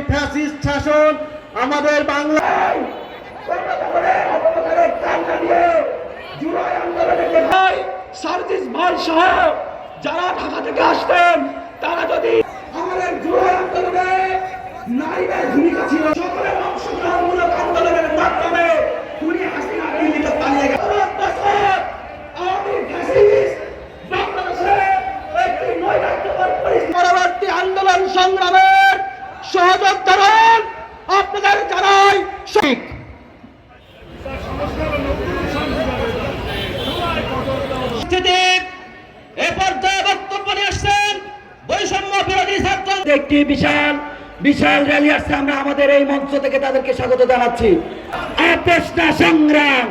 Fascist শাসন আমাদের বাংলায় সার্জিস ভাই সহ যারা ঢাকা থেকে আসতেন তারা যদি আমাদের জুলাই আন্দোলনে নারীদের ভূমিকা ছিল, সকলের অংশগ্রহণমূলক আন্দোলনের মাধ্যমে খুনি হাসিনা দিল্লিতে পালিয়ে গেল। পরবর্তী আন্দোলন সংগ্রামের সহযোগ ধরুন আপনাদের জানাই একটি বিশাল বিশাল র্যালি আসছে। আমরা আমাদের এই মঞ্চ থেকে তাদেরকে স্বাগত জানাচ্ছি। আপোষ না সংগ্রাম।